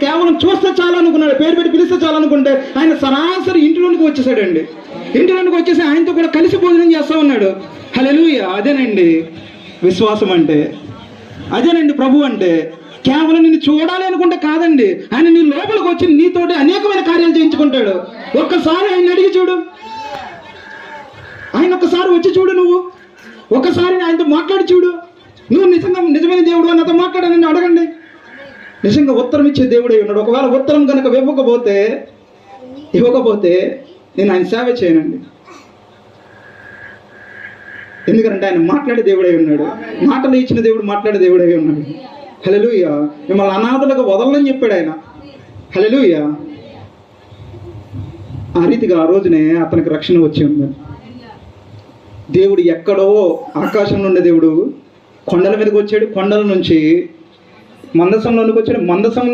కేవలం చూస్తే చాలు అనుకున్నాడు, పేరు పెట్టి పిలిస్తే చాలు అనుకుంటే ఆయన సరాసరి ఇంటిలోనికి వచ్చేసాడండి. ఇంటిలోనికి వచ్చేసి ఆయనతో కూడా కలిసి భోజనం చేస్తా ఉన్నాడు. హల్లెలూయా. అదేనండి విశ్వాసం అంటే, అదేనండి ప్రభు అంటే. కేవలం నిన్ను చూడాలి అనుకుంటే కాదండి, ఆయన నీ లోపలికి వచ్చి నీతోటి అనేకమైన కార్యాలు చేయించుకుంటాడు. ఒక్కసారి ఆయన అడిగి చూడు, ఆయన ఒక్కసారి వచ్చి చూడు, నువ్వు ఒక్కసారి ఆయనతో మాట్లాడి చూడు. నువ్వు నిజమైన దేవుడు అని నాతో మాట్లాడాలని అడగండి. నిజంగా ఉత్తరం ఇచ్చే దేవుడే ఉన్నాడు. ఒకవేళ ఉత్తరం కనుక ఇవ్వకపోతే నేను ఆయన సేవ చేయనండి. ఎందుకంటే ఆయన మాట్లాడే దేవుడై ఉన్నాడు, మాటలు ఇచ్చిన దేవుడు మాట్లాడే దేవుడై ఉన్నాడు. హల్లెలూయా. మిమ్మల్ని అనాథలుగా వదలని చెప్పాడు ఆయన. హల్లెలూయా. ఆ రీతిగా ఆ రోజునే అతనికి రక్షణ వచ్చి ఉంది. దేవుడు ఎక్కడో ఆకాశంలో ఉండే దేవుడు కొండల మీదకి వచ్చాడు, కొండల నుంచి మందసంలోనికి వచ్చాడు, మందసంలో